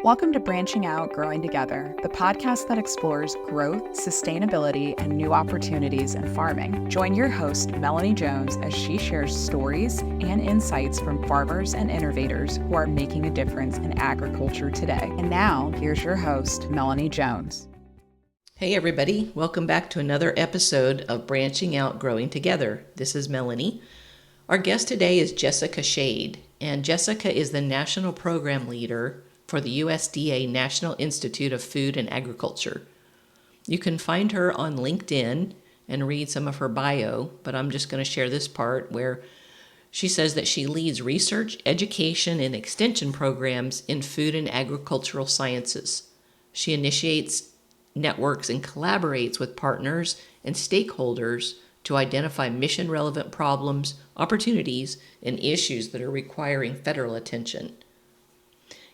Welcome to Branching Out, Growing Together, the podcast that explores growth, sustainability, and new opportunities in farming. Join your host, Melanie Jones, as she shares stories and insights from farmers and innovators who are making a difference in agriculture today. And now, here's your host, Melanie Jones. Hey everybody, welcome back to another episode of Branching Out, Growing Together. This is Melanie. Our guest today is Jessica Shade, and Jessica is the National Program Leader for the USDA National Institute of Food and Agriculture. You can find her on LinkedIn and read some of her bio, but I'm just going to share this part where she says that she leads research, education, and extension programs in food and agricultural sciences. She initiates networks and collaborates with partners and stakeholders to identify mission-relevant problems, opportunities, and issues that are requiring federal attention.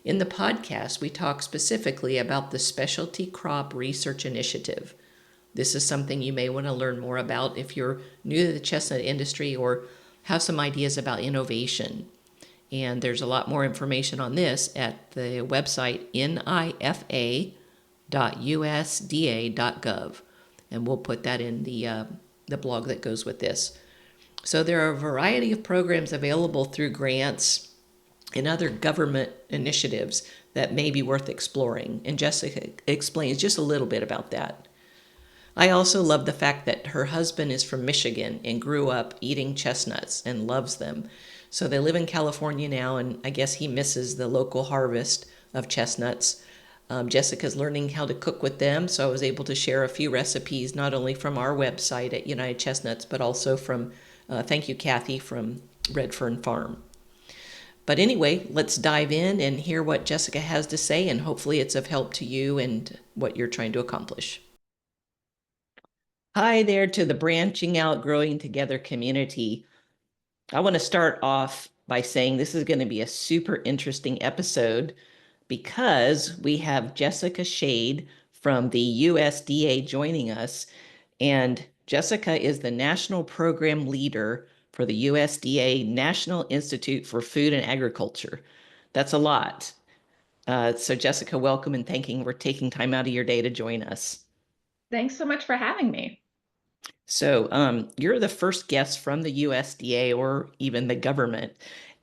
In the podcast, we talk specifically about the Specialty Crop Research Initiative. This is something you may want to learn more about if you're new to the chestnut industry or have some ideas about innovation. And there's a lot more information on this at the website nifa.usda.gov. And we'll put that in the blog that goes with this. So there are a variety of programs available through grants and other government initiatives that may be worth exploring. And Jessica explains just a little bit about that. I also love the fact that her husband is from Michigan and grew up eating chestnuts and loves them. So they live in California now, and I guess he misses the local harvest of chestnuts. Jessica's learning how to cook with them, so I was able to share a few recipes, not only from our website at United Chestnuts, but also from, thank you, Kathy, from Red Fern Farm. But anyway, let's dive in and hear what Jessica has to say, and hopefully it's of help to you and what you're trying to accomplish. Hi there to the Branching Out, Growing Together community. I want to start off by saying this is going to be a super interesting episode because we have Jessica Shade from the USDA joining us, and Jessica is the National Program Leader for the USDA National Institute for Food and Agriculture. That's a lot. So Jessica, welcome, and thank you for taking time out of your day to join us. Thanks so much for having me. So you're the first guest from the USDA or even the government,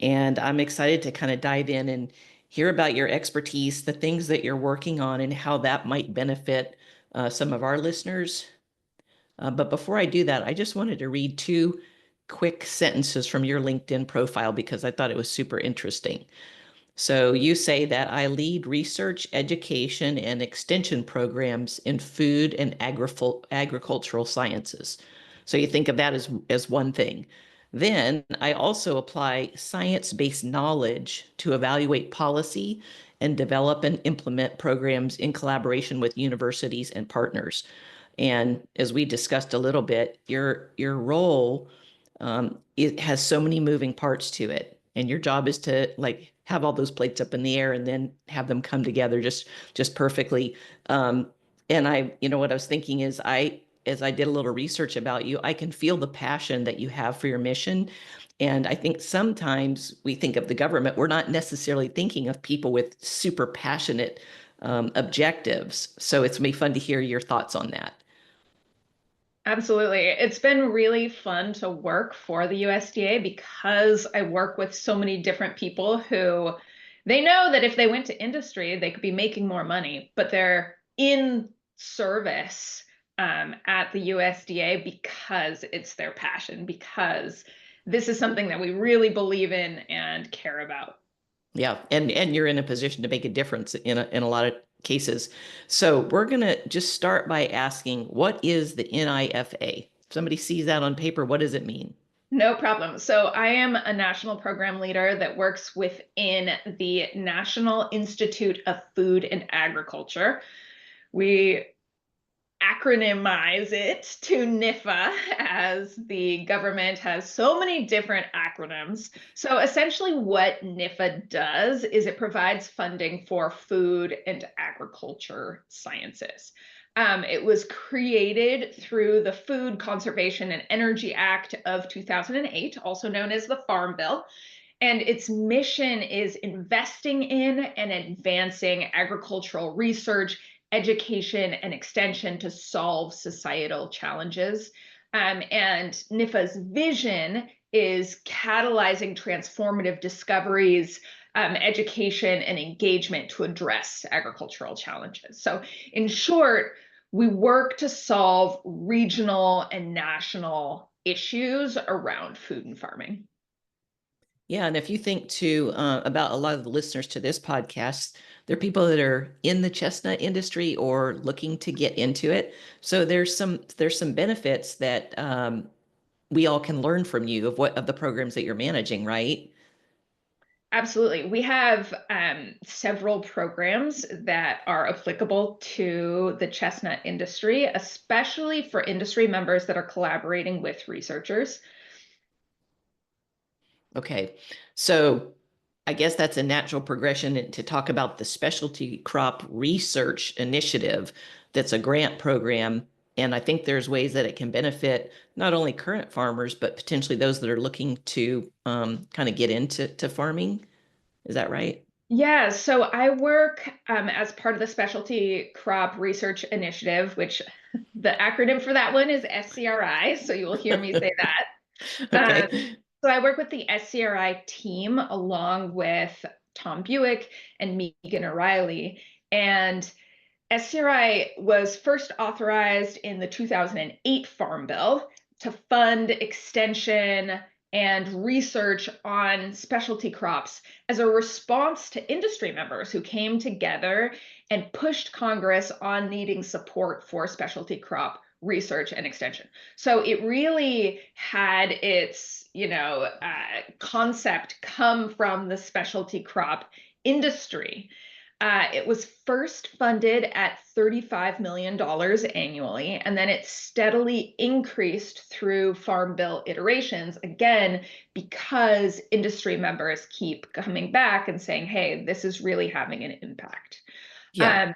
and I'm excited to kind of dive in and hear about your expertise, the things that you're working on, and how that might benefit some of our listeners. But before I do that, I just wanted to read two quick sentences from your LinkedIn profile because I thought it was super interesting. So you say that I lead research, education, and extension programs in food and agricultural sciences. So you think of that as one thing. Then I also apply science-based knowledge to evaluate policy and develop and implement programs in collaboration with universities and partners. And as we discussed a little bit, your role it has so many moving parts to it, and your job is to have all those plates up in the air and then have them come together just perfectly. And what I was thinking is as I did a little research about you, I can feel the passion that you have for your mission. And I think sometimes we think of the government, we're not necessarily thinking of people with super passionate objectives. So it's going to be fun to hear your thoughts on that. Absolutely. It's been really fun to work for the USDA because I work with so many different people who they know that if they went to industry, they could be making more money, but they're in service at the USDA because it's their passion, because this is something that we really believe in and care about. Yeah, and you're in a position to make a difference in a lot of cases. So we're going to just start by asking, what is the NIFA? If somebody sees that on paper, what does it mean? No problem. So I am a national program leader that works within the National Institute of Food and Agriculture. We acronymize it to NIFA, as the government has so many different acronyms. So essentially what NIFA does is it provides funding for food and agriculture sciences. It was created through the Food Conservation and Energy Act of 2008, also known as the Farm Bill. And its mission is investing in and advancing agricultural research, education, and extension to solve societal challenges. And NIFA's vision is catalyzing transformative discoveries, education, and engagement to address agricultural challenges. So, in short, we work to solve regional and national issues around food and farming. Yeah, and if you think too about a lot of the listeners to this podcast, they're people that are in the chestnut industry or looking to get into it. So there's some benefits that we all can learn from you of the programs that you're managing, right? Absolutely. We have several programs that are applicable to the chestnut industry, especially for industry members that are collaborating with researchers. Okay, so I guess that's a natural progression to talk about the Specialty Crop Research Initiative. That's a grant program. And I think there's ways that it can benefit not only current farmers, but potentially those that are looking to kind of get into farming. Is that right? Yeah, so I work as part of the Specialty Crop Research Initiative, which the acronym for that one is SCRI. So you will hear me say that. Okay. So I work with the SCRI team along with Tom Buick and Megan O'Reilly. And SCRI was first authorized in the 2008 Farm Bill to fund extension and research on specialty crops as a response to industry members who came together and pushed Congress on needing support for specialty crop research and extension. So it really had its, concept come from the specialty crop industry. It was first funded at $35 million annually, and then it steadily increased through Farm Bill iterations, again, because industry members keep coming back and saying, hey, this is really having an impact. Yeah.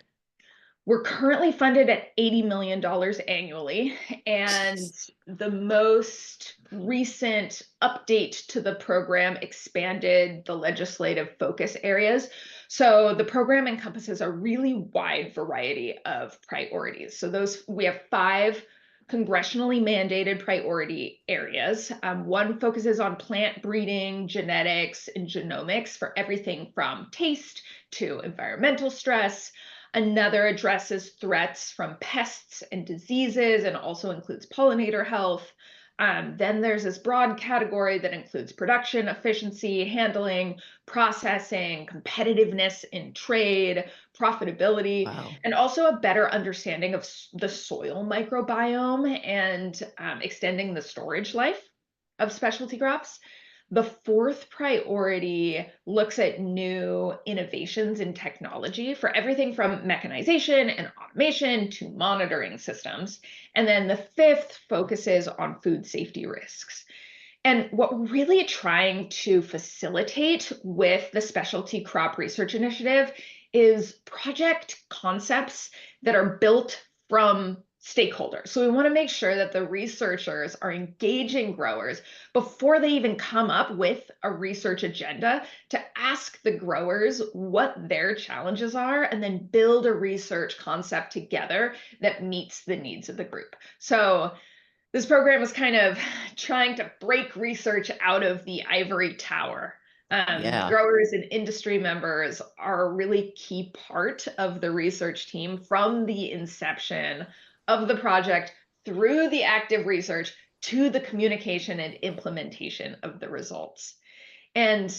We're currently funded at $80 million annually, and the most recent update to the program expanded the legislative focus areas. So the program encompasses a really wide variety of priorities. So we have 5 congressionally mandated priority areas. One focuses on plant breeding, genetics, and genomics for everything from taste to environmental stress. Another addresses threats from pests and diseases and also includes pollinator health. Then there's this broad category that includes production, efficiency, handling, processing, competitiveness in trade, profitability, Wow. and also a better understanding of the soil microbiome and extending the storage life of specialty crops. The 4th priority looks at new innovations in technology for everything from mechanization and automation to monitoring systems. And then the 5th focuses on food safety risks. And what we're really trying to facilitate with the Specialty Crop Research Initiative is project concepts that are built from stakeholders. So we want to make sure that the researchers are engaging growers before they even come up with a research agenda to ask the growers what their challenges are and then build a research concept together that meets the needs of the group. So this program was kind of trying to break research out of the ivory tower. Yeah. Growers and industry members are a really key part of the research team from the inception of the project through the active research to the communication and implementation of the results. And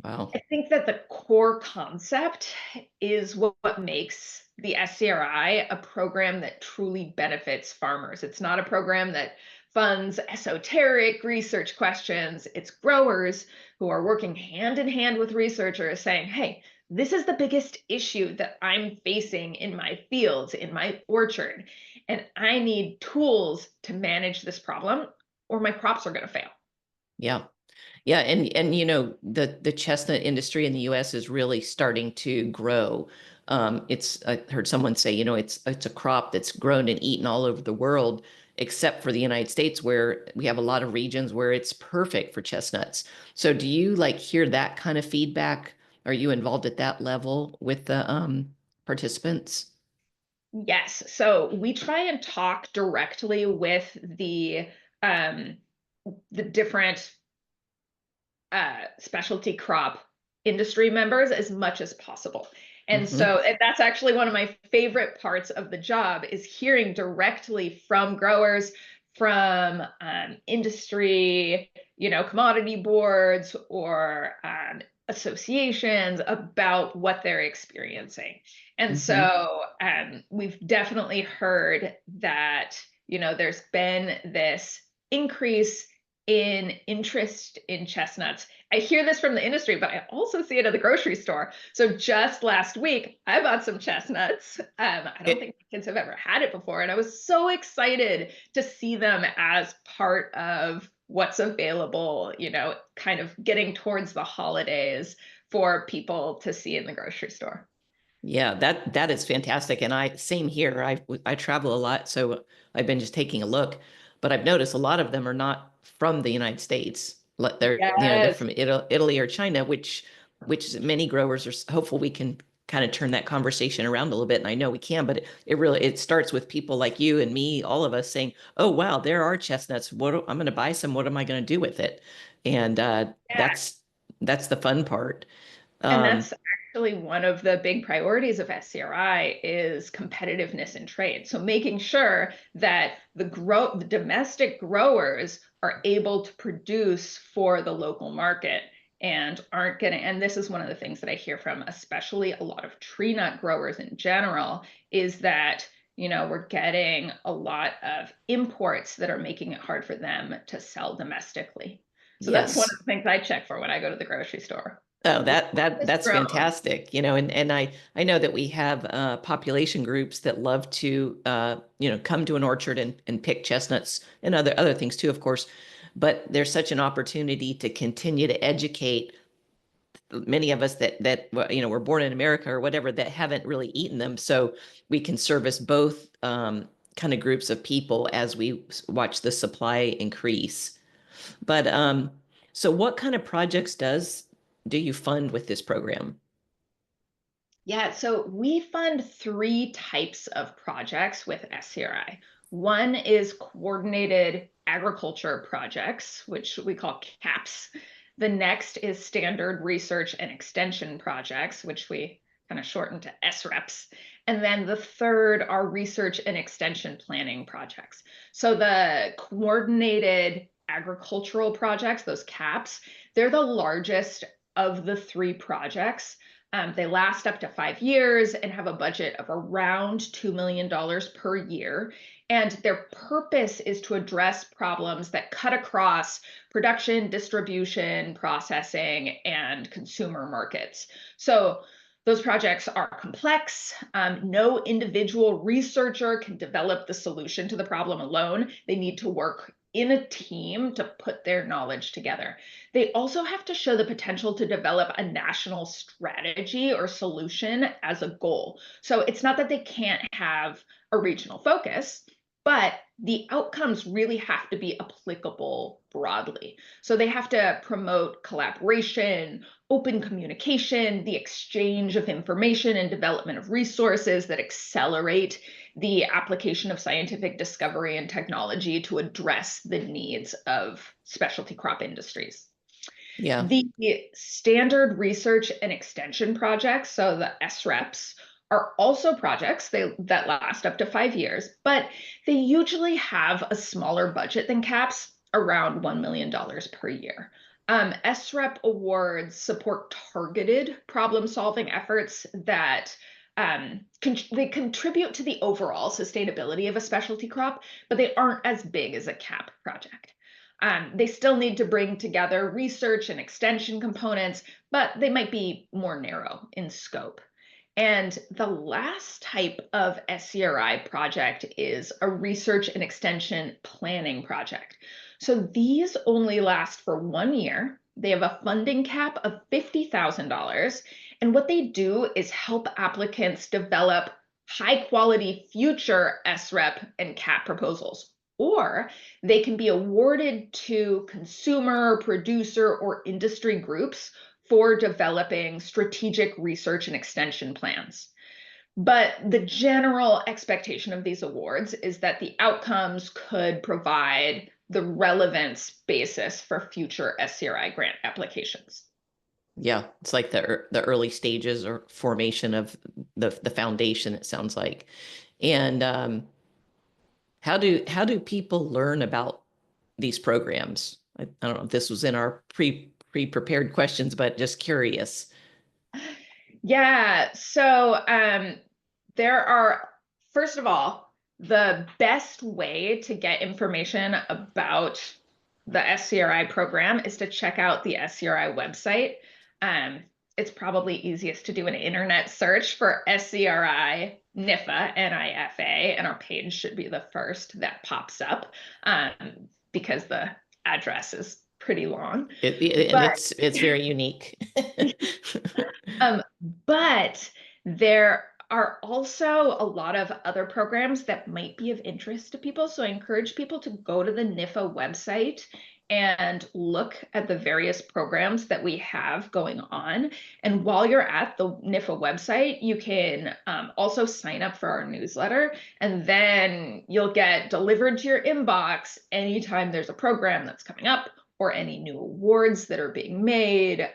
Wow. I think that the core concept is what makes the SCRI a program that truly benefits farmers. It's not a program that funds esoteric research questions. It's growers who are working hand in hand with researchers saying, hey, this is the biggest issue that I'm facing in my fields, in my orchard, and I need tools to manage this problem or my crops are going to fail. Yeah. Yeah, and the chestnut industry in the U.S. is really starting to grow. I heard someone say, it's a crop that's grown and eaten all over the world, except for the United States, where we have a lot of regions where it's perfect for chestnuts. So do you like hear that kind of feedback? Are you involved at that level with the participants? Yes. So we try and talk directly with um, the different specialty crop industry members as much as possible. And Hmm. so that's actually one of my favorite parts of the job is hearing directly from growers, from industry, commodity boards or associations about what they're experiencing. And Hmm. so we've definitely heard that, there's been this increase in interest in chestnuts. I hear this from the industry, but I also see it at the grocery store. So just last week, I bought some chestnuts. I don't think my kids have ever had it before, and I was so excited to see them as part of what's available, kind of getting towards the holidays for people to see in the grocery store. Yeah, that is fantastic. And same here. I travel a lot, so I've been just taking a look, but I've noticed a lot of them are not from the United States. They're Yes. from Italy or China, which many growers are hopeful we can kind of turn that conversation around a little bit. And I know we can, but it really it starts with people like you and me, all of us saying, "Oh wow, there are chestnuts. I'm going to buy some. What am I going to do with it?" And Yeah. that's the fun part. And Um, that's actually one of the big priorities of SCRI is competitiveness in trade. So making sure that the domestic growers are able to produce for the local market and aren't getting, and this is one of the things that I hear from especially a lot of tree nut growers in general, is that we're getting a lot of imports that are making it hard for them to sell domestically. So that's one of yes. the things I check for when I go to the grocery store. Oh, What is that's grown? fantastic. And I know that we have population groups that love to come to an orchard and pick chestnuts and other things too, of course. But there's such an opportunity to continue to educate many of us that were born in America or whatever that haven't really eaten them. So we can service both kind of groups of people as we watch the supply increase. But so what kind of projects do you fund with this program? Yeah, so we fund three types of projects with SCRI. One is coordinated agriculture projects, which we call CAPS. The next is standard research and extension projects, which we kind of shorten to SREPs. And then the third are research and extension planning projects. So the coordinated agricultural projects, those CAPS, they're the largest of the three projects. They last up to 5 years and have a budget of around $2 million per year. And their purpose is to address problems that cut across production, distribution, processing, and consumer markets. So those projects are complex. No individual researcher can develop the solution to the problem alone. They need to work in a team to put their knowledge together. They also have to show the potential to develop a national strategy or solution as a goal. So it's not that they can't have a regional focus, but the outcomes really have to be applicable broadly. So they have to promote collaboration, open communication, the exchange of information, and development of resources that accelerate the application of scientific discovery and technology to address the needs of specialty crop industries. Yeah. The standard research and extension projects, so the SREPs, are also projects that last up to 5 years, but they usually have a smaller budget than CAPS, around $1 million per year. SREP awards support targeted problem-solving efforts that they contribute to the overall sustainability of a specialty crop, but they aren't as big as a CAP project. They still need to bring together research and extension components, but they might be more narrow in scope. And the last type of SCRI project is a research and extension planning project. So these only last for 1 year. They have a funding cap of $50,000. And what they do is help applicants develop high quality future SREP and CAP proposals, or they can be awarded to consumer, producer, or industry groups for developing strategic research and extension plans. But the general expectation of these awards is that the outcomes could provide the relevance basis for future SCRI grant applications. Yeah, it's like the early stages or formation of the foundation, it sounds like. And how do people learn about these programs? I don't know if this was in our pre-prepared questions, but just curious. Yeah, so there are, first of all, the best way to get information about the SCRI program is to check out the SCRI website. It's probably easiest to do an internet search for SCRI NIFA, NIFA, and our page should be the first that pops up because the address is pretty long. And it's very unique. But there are also a lot of other programs that might be of interest to people. So I encourage people to go to the NIFA website and look at the various programs that we have going on. And while you're at the NIFA website, you can also sign up for our newsletter, and then you'll get delivered to your inbox anytime there's a program that's coming up or any new awards that are being made.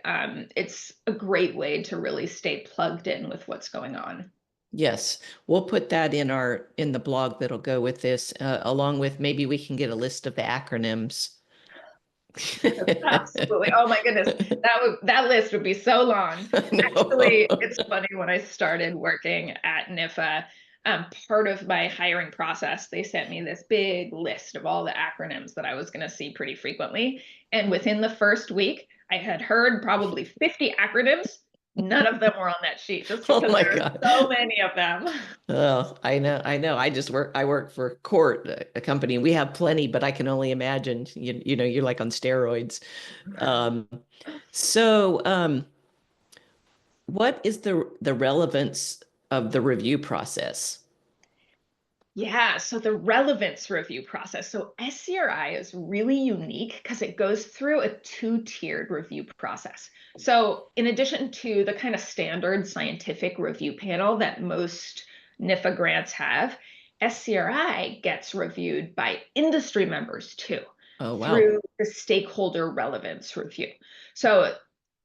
It's a great way to really stay plugged in with what's going on. Yes, we'll put that in the blog that'll go with this, along with maybe we can get a list of the acronyms. Absolutely. Oh my goodness. That list would be so long. Actually, it's funny, when I started working at NIFA, part of my hiring process, they sent me this big list of all the acronyms that I was going to see pretty frequently. And within the first week, I had heard probably 50 acronyms. None of them were on that sheet, just because there are so many of them. Oh, I know. I work for Court, a company. We have plenty, but I can only imagine, you know, you're like on steroids. What is the relevance of the review process? Yeah, so the relevance review process. So SCRI is really unique because it goes through a two-tiered review process. So in addition to the kind of standard scientific review panel that most NIFA grants have, SCRI gets reviewed by industry members too. Oh, wow. Through the stakeholder relevance review. So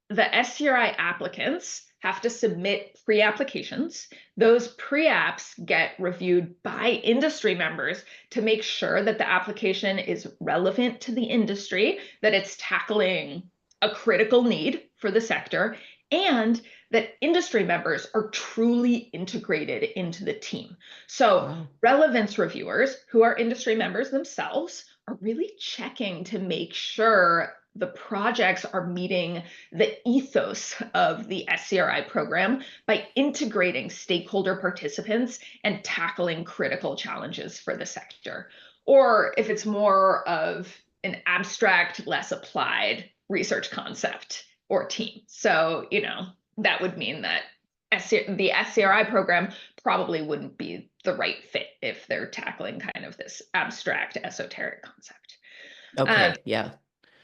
the SCRI applicants have to submit pre-applications. Those pre-apps get reviewed by industry members to make sure that the application is relevant to the industry, that it's tackling a critical need for the sector, and that industry members are truly integrated into the team. So relevance reviewers, who are industry members themselves, are really checking to make sure the projects are meeting the ethos of the SCRI program by integrating stakeholder participants and tackling critical challenges for the sector. Or if it's more of an abstract, less applied research concept or team. So, you know, that would mean that the SCRI program probably wouldn't be the right fit if they're tackling kind of this abstract, esoteric concept. Okay, yeah.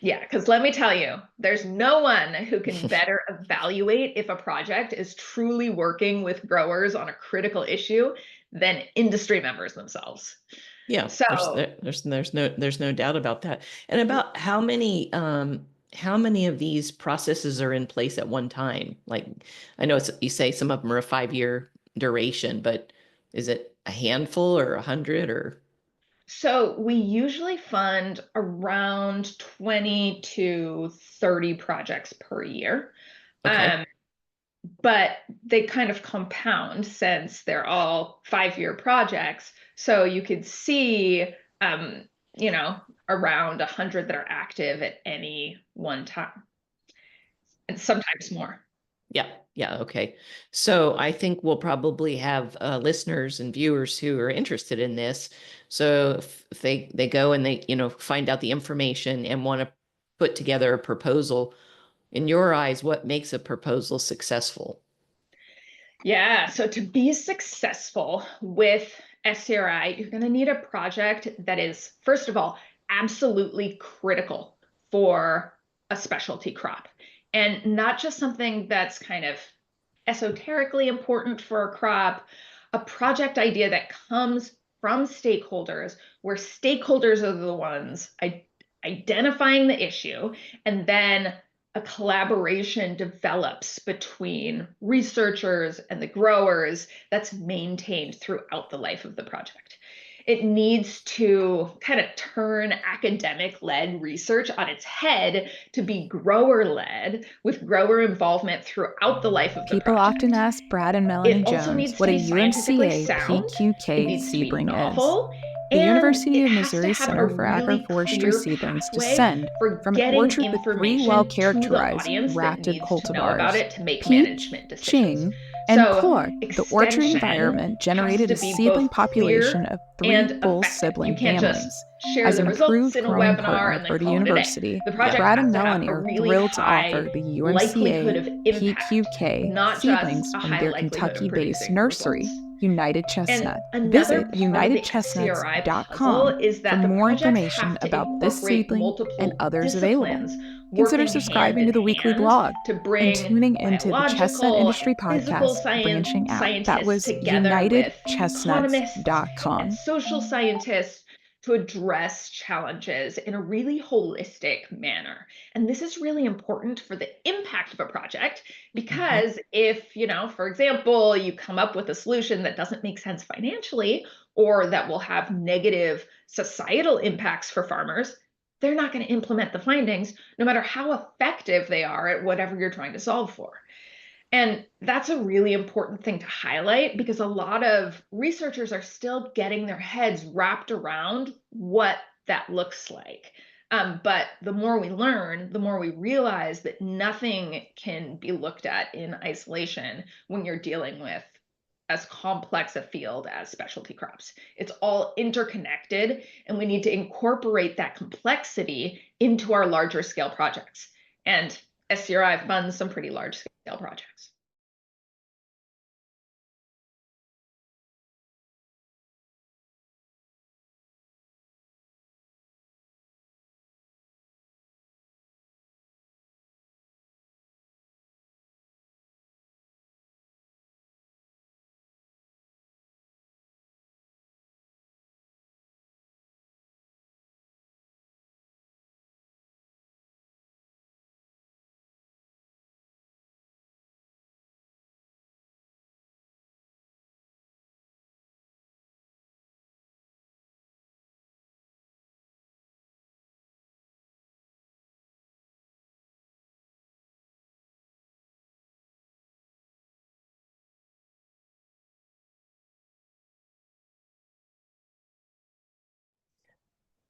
Yeah, because let me tell you, there's no one who can better evaluate if a project is truly working with growers on a critical issue than industry members themselves. Yeah, so there's no doubt about that. And about how many of these processes are in place at one time? Like, I know you say some of them are a 5-year duration, but is it a handful or 100 or? So we usually fund around 20 to 30 projects per year. Okay. But they kind of compound since they're all 5-year projects. So you could see, you know, around 100 that are active at any one time, and sometimes more. Yeah. Okay. So I think we'll probably have listeners and viewers who are interested in this. So if they go and they, you know, find out the information and want to put together a proposal, in your eyes, what makes a proposal successful? Yeah, so to be successful with SCRI, you're going to need a project that is, first of all, absolutely critical for a specialty crop, and not just something that's kind of esoterically important for a crop, a project idea that comes from stakeholders, where stakeholders are the ones identifying the issue, and then a collaboration develops between researchers and the growers that's maintained throughout the life of the project. It needs to kind of turn academic-led research on its head to be grower-led, with grower involvement throughout the life of the People project. often ask Brad and Melanie It also Jones needs what to a be scientifically UMCA sound. It PQK needs to be seedling is. novel. The And University it of has to Missouri have a Center for really Agroforestry clear seedlings pathway descend for from an getting orchard with 3 information to the well-characterized audience that grafted needs to know about cultivars, it to make peach, management decisions. ching, and So cork. The orchard extension environment has generated to a be seedling both population clear of 3 and full effective. sibling You can't families. just share As the an results approved in a growing webinar partner and then for the call it a day. university, The project Brad has and to have Melanie a are really thrilled to high offer the likelihood UMCA of impact, PQK not seedlings just a from high their likelihood of Kentucky-based producing nursery, results. United And Chestnut. another Visit part of the SCRI unitedchestnuts.com puzzle is for that the more projects information have to about this incorporate seedling multiple and others available. disciplines Consider working hand subscribing in to the weekly hand blog to and bring tuning into the Chestnut biological Industry and physical Podcast branching out. That scientists was together with economists unitedchestnuts.com. and social scientists to address challenges in a really holistic manner. And this is really important for the impact of a project, because if, for example, you come up with a solution that doesn't make sense financially, or that will have negative societal impacts for farmers, they're not going to implement the findings, no matter how effective they are at whatever you're trying to solve for. And that's a really important thing to highlight, because a lot of researchers are still getting their heads wrapped around what that looks like. But the more we learn, the more we realize that nothing can be looked at in isolation when you're dealing with as complex a field as specialty crops. It's all interconnected, and we need to incorporate that complexity into our larger scale projects. And SCRI funds some pretty large scale projects.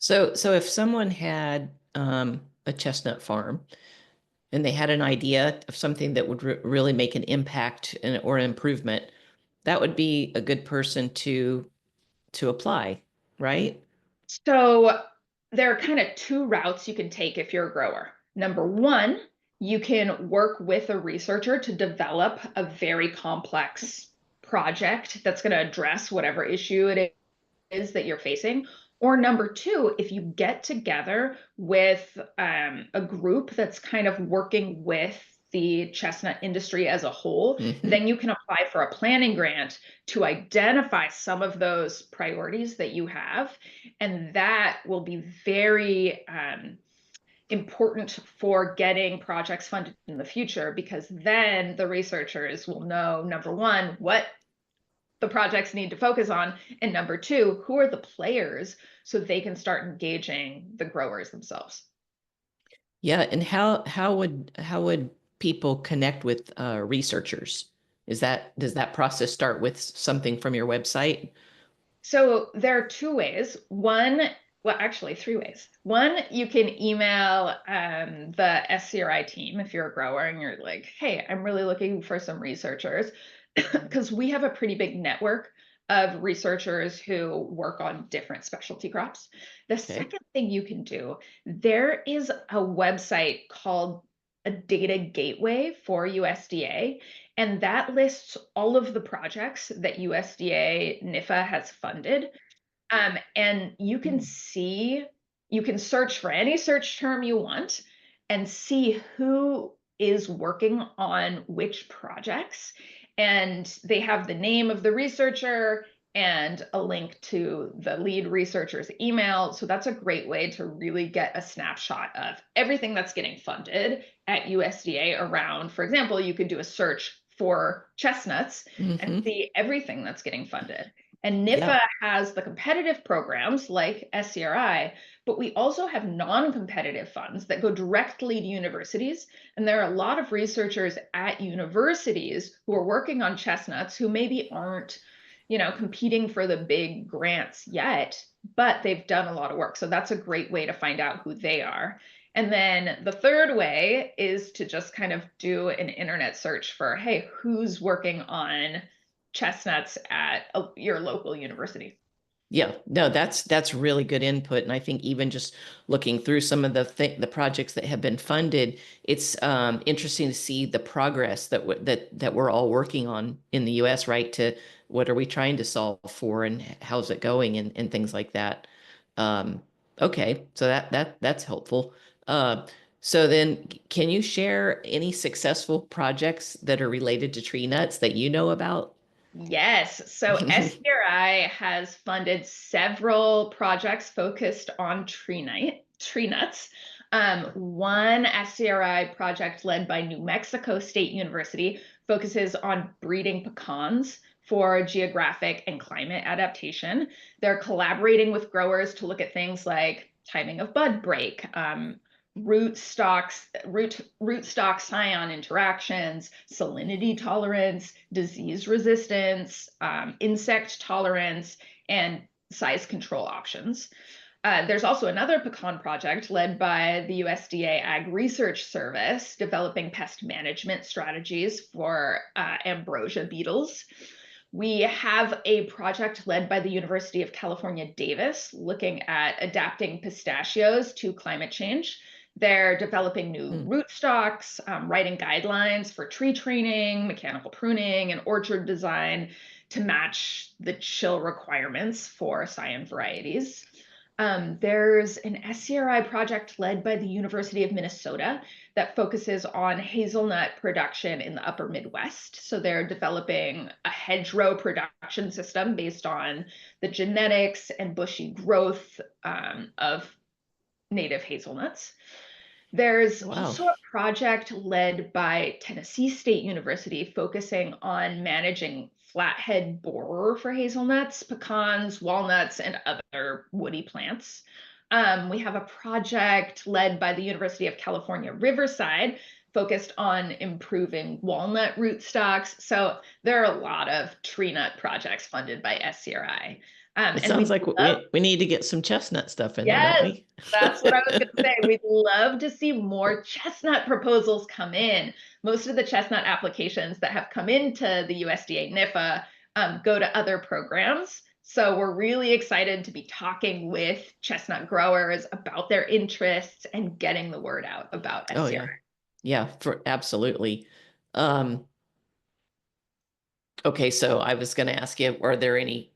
So if someone had a chestnut farm and they had an idea of something that would really make an impact or an improvement, that would be a good person to apply, right? So there are kind of 2 routes you can take if you're a grower. Number 1, you can work with a researcher to develop a very complex project that's going to address whatever issue it is that you're facing. Or number 2, if you get together with a group that's kind of working with the chestnut industry as a whole, then you can apply for a planning grant to identify some of those priorities that you have. And that will be very important for getting projects funded in the future, because then the researchers will know, number 1, what the projects need to focus on, and number 2, who are the players, so they can start engaging the growers themselves. Yeah, and how would people connect with researchers? Does that process start with something from your website? So there are 2 ways. Actually 3 ways. One, you can email the SCRI team if you're a grower and you're like, hey, I'm really looking for some researchers, because we have a pretty big network of researchers who work on different specialty crops. The second thing you can do, there is a website called a data gateway for USDA, and that lists all of the projects that USDA NIFA has funded. And you can see, you can search for any search term you want and see who is working on which projects. And they have the name of the researcher and a link to the lead researcher's email. So that's a great way to really get a snapshot of everything that's getting funded at USDA around. For example, you could do a search for chestnuts and see everything that's getting funded. And NIFA has the competitive programs like SCRI, but we also have non-competitive funds that go directly to universities. And there are a lot of researchers at universities who are working on chestnuts who maybe aren't, competing for the big grants yet, but they've done a lot of work. So that's a great way to find out who they are. And then the third way is to just kind of do an internet search for, hey, who's working on chestnuts at your local university. Yeah, no, that's really good input, and I think even just looking through some of the projects that have been funded, it's interesting to see the progress that we're all working on in the U.S. Right? To what are we trying to solve for, and how's it going, and things like that. Okay, so that's helpful. So then, can you share any successful projects that are related to tree nuts that you know about? Yes. So SCRI has funded several projects focused on tree nuts. One SCRI project led by New Mexico State University focuses on breeding pecans for geographic and climate adaptation. They're collaborating with growers to look at things like timing of bud break, root stock scion interactions, salinity tolerance, disease resistance, insect tolerance, and size control options. There's also another pecan project led by the USDA Ag Research Service developing pest management strategies for ambrosia beetles. We have a project led by the University of California, Davis, looking at adapting pistachios to climate change. They're developing new rootstocks, writing guidelines for tree training, mechanical pruning, and orchard design to match the chill requirements for scion varieties. There's an SCRI project led by the University of Minnesota that focuses on hazelnut production in the upper Midwest. So they're developing a hedgerow production system based on the genetics and bushy growth of native hazelnuts. There's also a project led by Tennessee State University focusing on managing flathead borer for hazelnuts, pecans, walnuts, and other woody plants. We have a project led by the University of California, Riverside, focused on improving walnut rootstocks. So there are a lot of tree nut projects funded by SCRI. It sounds like we need to get some chestnut stuff in there, don't we? That's what I was going to say. We'd love to see more chestnut proposals come in. Most of the chestnut applications that have come into the USDA NIFA go to other programs. So we're really excited to be talking with chestnut growers about their interests and getting the word out about SCRI. Oh yeah, yeah, absolutely. Okay, so I was going to ask you, are there any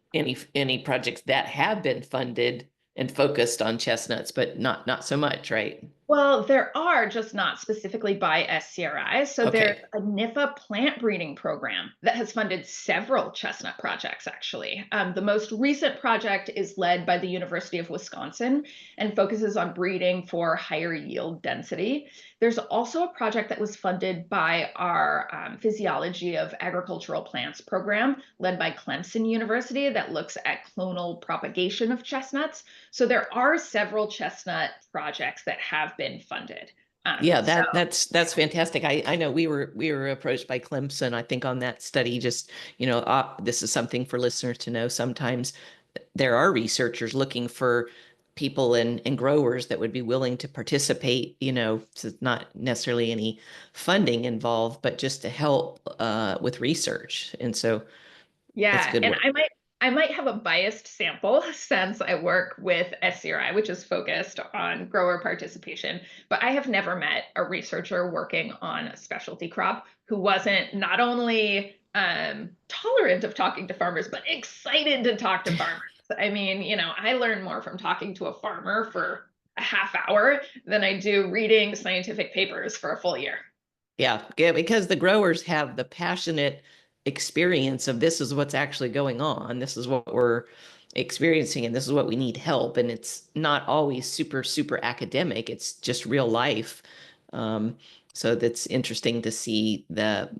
projects that have been funded and focused on chestnuts, but not so much, right? Well, there are, just not specifically by SCRI. So there's a NIFA plant breeding program that has funded several chestnut projects, actually. The most recent project is led by the University of Wisconsin and focuses on breeding for higher yield density. There's also a project that was funded by our Physiology of Agricultural Plants program, led by Clemson University, that looks at clonal propagation of chestnuts. So there are several chestnut projects that have been funded. Yeah, that's fantastic. I know we were approached by Clemson, I think, on that study. Just, this is something for listeners to know. Sometimes there are researchers looking for people and growers that would be willing to participate, so not necessarily any funding involved, but just to help with research. And so yeah, that's good and work. I might have a biased sample since I work with SCRI, which is focused on grower participation, but I have never met a researcher working on a specialty crop who wasn't not only tolerant of talking to farmers, but excited to talk to farmers. I mean, I learn more from talking to a farmer for a half hour than I do reading scientific papers for a full year. Yeah, because the growers have the passionate experience of this is what's actually going on. This is what we're experiencing, and this is what we need help. And it's not always super, super academic. It's just real life. So that's interesting to see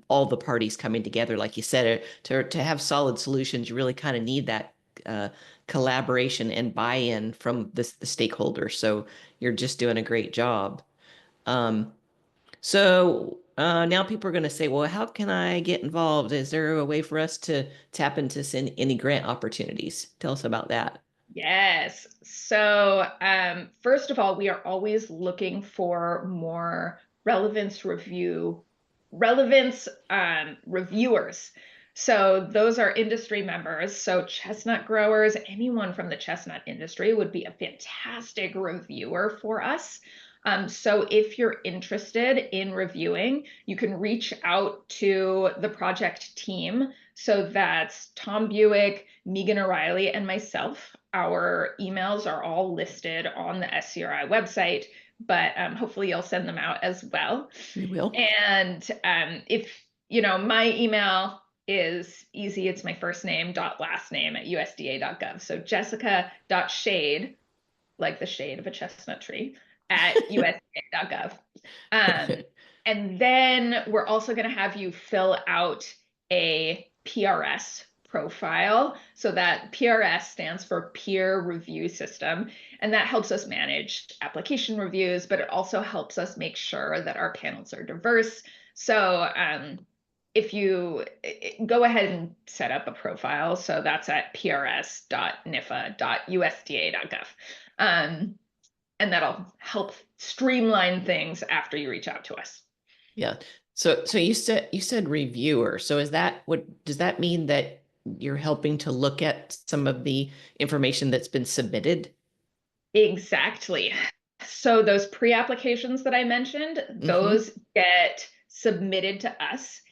all the parties coming together. Like you said, to have solid solutions, you really kind of need that collaboration and buy-in from the stakeholders. So you're just doing a great job. So now people are going to say, well, how can I get involved? Is there a way for us to tap into any grant opportunities? Tell us about that. Yes. So, first of all, we are always looking for more relevance reviewers. So those are industry members. So chestnut growers, anyone from the chestnut industry would be a fantastic reviewer for us. So if you're interested in reviewing, you can reach out to the project team. So that's Tom Buick, Megan O'Reilly, and myself. Our emails are all listed on the SCRI website, but hopefully you'll send them out as well. We will. And if, my email is easy. It's my first name dot last name at USDA.gov. So jessica.shade, like the shade of a chestnut tree, at USDA.gov. And then we're also going to have you fill out a PRS profile. So that PRS stands for peer review system. And that helps us manage application reviews, but it also helps us make sure that our panels are diverse. So if you go ahead and set up a profile, so that's at prs.nifa.usda.gov. And that'll help streamline things after you reach out to us. Yeah. So you said reviewer. So does that mean that you're helping to look at some of the information that's been submitted? Exactly. So those pre-applications that I mentioned, those get submitted to us,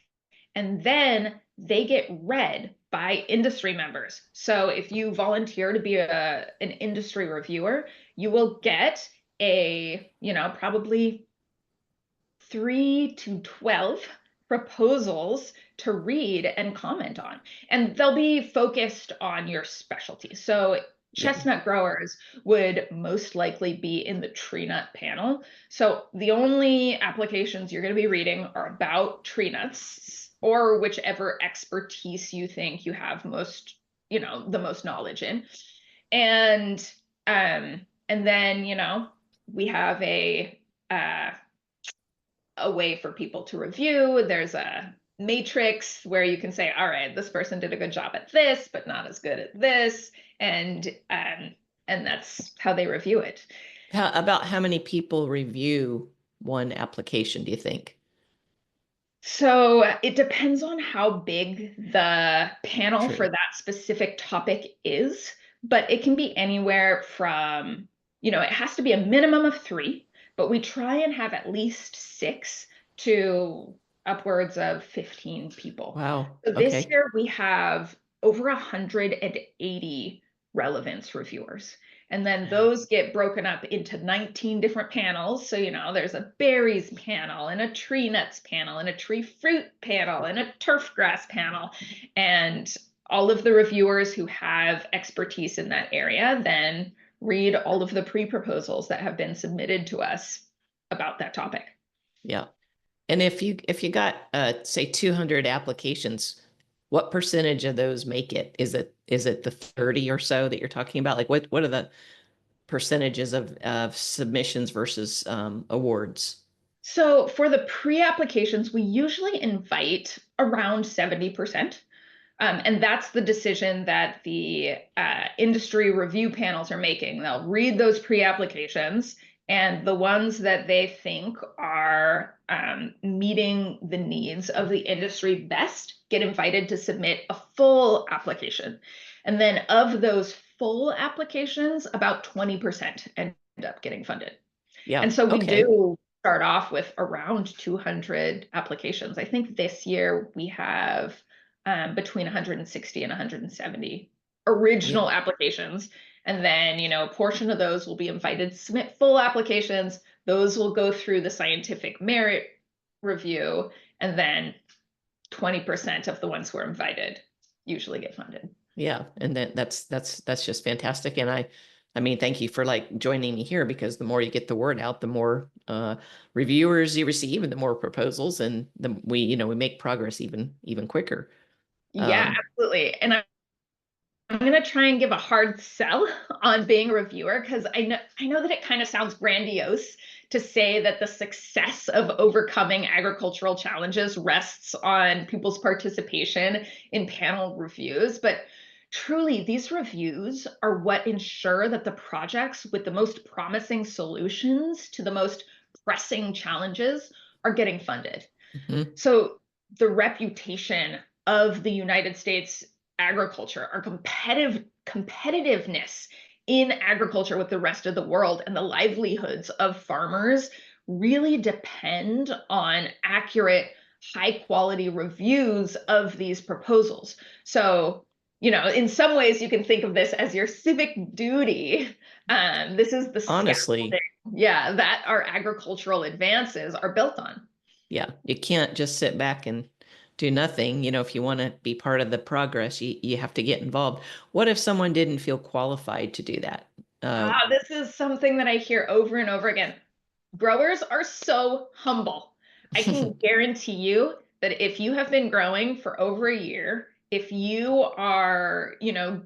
and then they get read by industry members. So if you volunteer to be an industry reviewer, you will get probably 3 to 12 proposals to read and comment on, and they'll be focused on your specialty. So chestnut growers would most likely be in the tree nut panel. So the only applications you're going to be reading are about tree nuts or whichever expertise you think you have most, the most knowledge in. And then, we have a way for people to review. There's a matrix where you can say, all right, this person did a good job at this, but not as good at this. And that's how they review it. About how many people review one application, do you think? So it depends on how big the panel for that specific topic is, but it can be anywhere from, it has to be a minimum of 3, but we try and have at least 6 to upwards of 15 people. Wow. So this year we have over 180 relevance reviewers. And then those get broken up into 19 different panels. So, there's a berries panel and a tree nuts panel and a tree fruit panel and a turf grass panel. And all of the reviewers who have expertise in that area then read all of the pre-proposals that have been submitted to us about that topic. Yeah. And if you got say 200 applications, what percentage of those make it? Is it the 30 or so that you're talking about? Like what are the percentages of submissions versus awards? So for the pre-applications, we usually invite around 70%. And that's the decision that the industry review panels are making. They'll read those pre-applications, and the ones that they think are meeting the needs of the industry best get invited to submit a full application. And then of those full applications, about 20% end up getting funded. Yeah. And so we Okay. do start off with around 200 applications. I think this year we have between 160 and 170 original applications. And then, a portion of those will be invited to submit full applications. Those will go through the scientific merit review. And then 20% of the ones who are invited usually get funded. Yeah. And that's just fantastic. And I mean, thank you for like joining me here, because the more you get the word out, the more reviewers you receive and the more proposals, and we make progress even quicker. Yeah, absolutely. And I'm going to try and give a hard sell on being a reviewer, because I know that it kind of sounds grandiose to say that the success of overcoming agricultural challenges rests on people's participation in panel reviews. But truly, these reviews are what ensure that the projects with the most promising solutions to the most pressing challenges are getting funded. Mhm. So the reputation of the United States agriculture, our competitiveness in agriculture with the rest of the world, and the livelihoods of farmers really depend on accurate, high quality reviews of these proposals. So, in some ways you can think of this as your civic duty. This is the Honestly, scaffolding, that our agricultural advances are built on. yeah, you can't just sit back and do nothing. If you want to be part of the progress, you have to get involved. What if someone didn't feel qualified to do that? This is something that I hear over and over again. Growers are so humble. I can guarantee you that if you have been growing for over a year, if you are,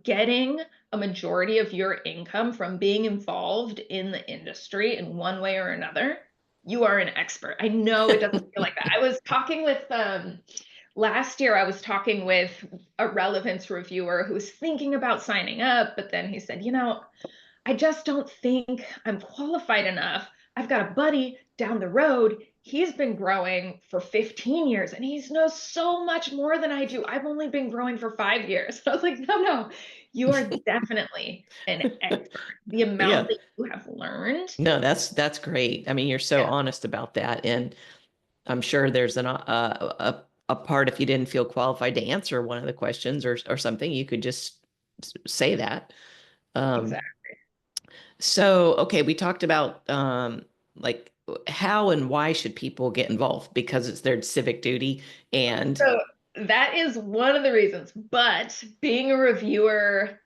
getting a majority of your income from being involved in the industry in one way or another, you are an expert. I know it doesn't feel like that. I was talking with last year, I was talking with a relevance reviewer who's thinking about signing up, but then he said, I just don't think I'm qualified enough. I've got a buddy down the road. He's been growing for 15 years and he knows so much more than I do. I've only been growing for 5 years. I was like, no, you are definitely an expert. The Yeah. amount that you have learned. No, that's great. I mean, you're so honest about that, and I'm sure there's a part, if you didn't feel qualified to answer one of the questions or something, you could just say that. Exactly. So, okay, we talked about like how and why should people get involved, because it's their civic duty. And So that is one of the reasons. But being a reviewer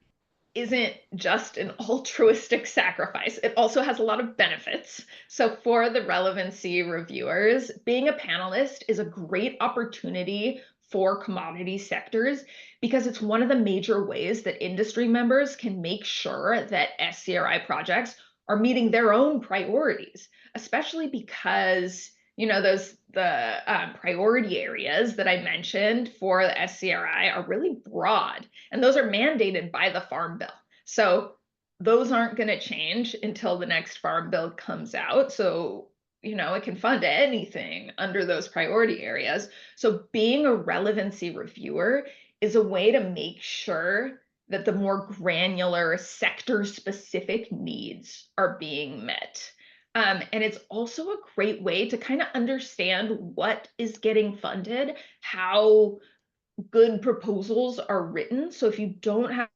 isn't just an altruistic sacrifice. It also has a lot of benefits. So for the relevancy reviewers, being a panelist is a great opportunity for commodity sectors, because it's one of the major ways that industry members can make sure that SCRI projects are meeting their own priorities, especially because the priority areas that I mentioned for the SCRI are really broad, and those are mandated by the Farm Bill. So those aren't going to change until the next Farm Bill comes out. So, it can fund anything under those priority areas. So being a relevancy reviewer is a way to make sure that the more granular sector specific needs are being met. And it's also a great way to kind of understand what is getting funded, how good proposals are written. So if you don't have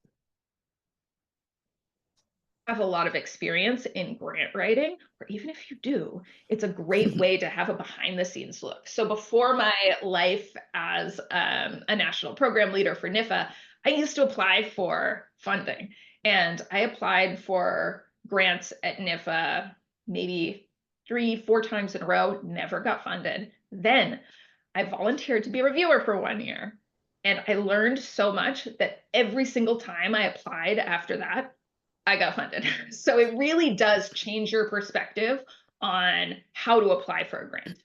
a lot of experience in grant writing, or even if you do, it's a great way to have a behind the scenes look. So before my life as a national program leader for NIFA, I used to apply for funding, and I applied for grants at NIFA maybe 3-4 times in a row, never got funded. Then I volunteered to be a reviewer for 1 year, and I learned so much that every single time I applied after that, I got funded. So it really does change your perspective on how to apply for a grant.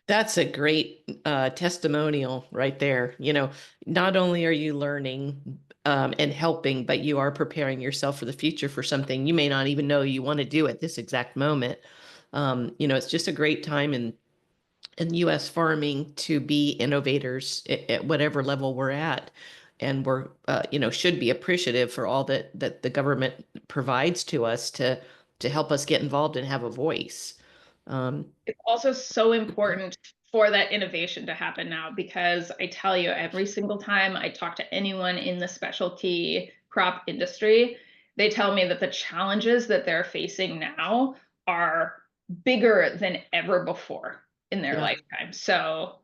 that's a great testimonial right there. Not only are you learning and helping, but you are preparing yourself for the future for something you may not even know you want to do at this exact moment. It's just a great time in U.S. farming to be innovators at whatever level we're at. we're should be appreciative for all that the government provides to us to help us get involved and have a voice. It's also so important for that innovation to happen now, because I tell you, every single time I talk to anyone in the specialty crop industry, they tell me that the challenges that they're facing now are bigger than ever before in their Yeah. lifetime. So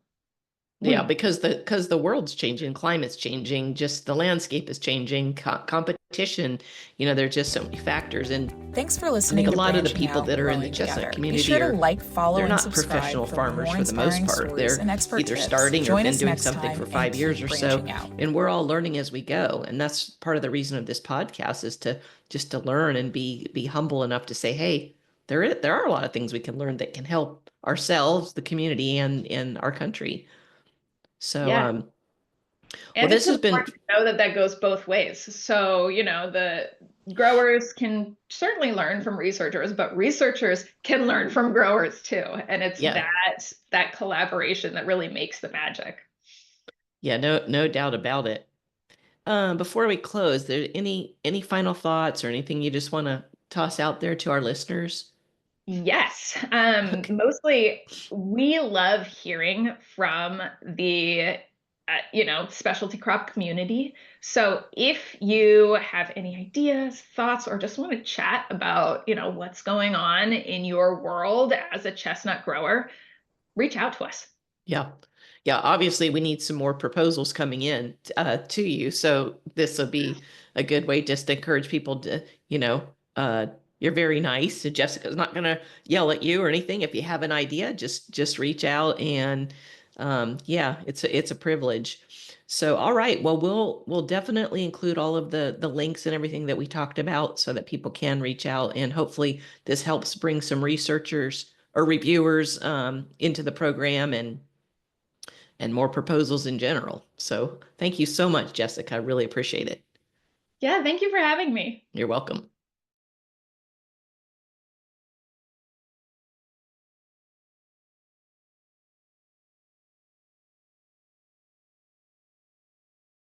Yeah, because the world's changing, climate's changing, just the landscape is changing, competition, there's just so many factors. And Thanks for I listening think a to lot of the Branching people Out, that are in the Growing chestnut Together. Be community sure to are like, follow, they're and not subscribe professional for farmers more for the most inspiring part. stories They're and expert either tips. starting or Join been us doing next something time for and 5 years keep or so, branching out. and we're all learning as we go. And that's part of the reason of this podcast, is to just to learn and be humble enough to say, hey, there are a lot of things we can learn that can help ourselves, the community, and our country. So yeah. well, And it's this has been, important to know that that goes both ways. So, the growers can certainly learn from researchers, but researchers can learn from growers too. And it's yeah, that collaboration that really makes the magic. yeah, no doubt about it. Before we close, there any final thoughts or anything you just want to toss out there to our listeners? Yes. Okay. Mostly we love hearing from the specialty crop community. So if you have any ideas, thoughts, or just want to chat about, what's going on in your world as a chestnut grower, reach out to us. Yeah. Yeah, obviously we need some more proposals coming in to you. So this will be a good way just to encourage people to, you're very nice. So Jessica's not going to yell at you or anything. If you have an idea, just reach out, and yeah, it's a privilege. So all right, well we'll definitely include all of the links and everything that we talked about so that people can reach out, and hopefully this helps bring some researchers or reviewers into the program, and more proposals in general. So thank you so much, Jessica. I really appreciate it. Yeah, thank you for having me. You're welcome.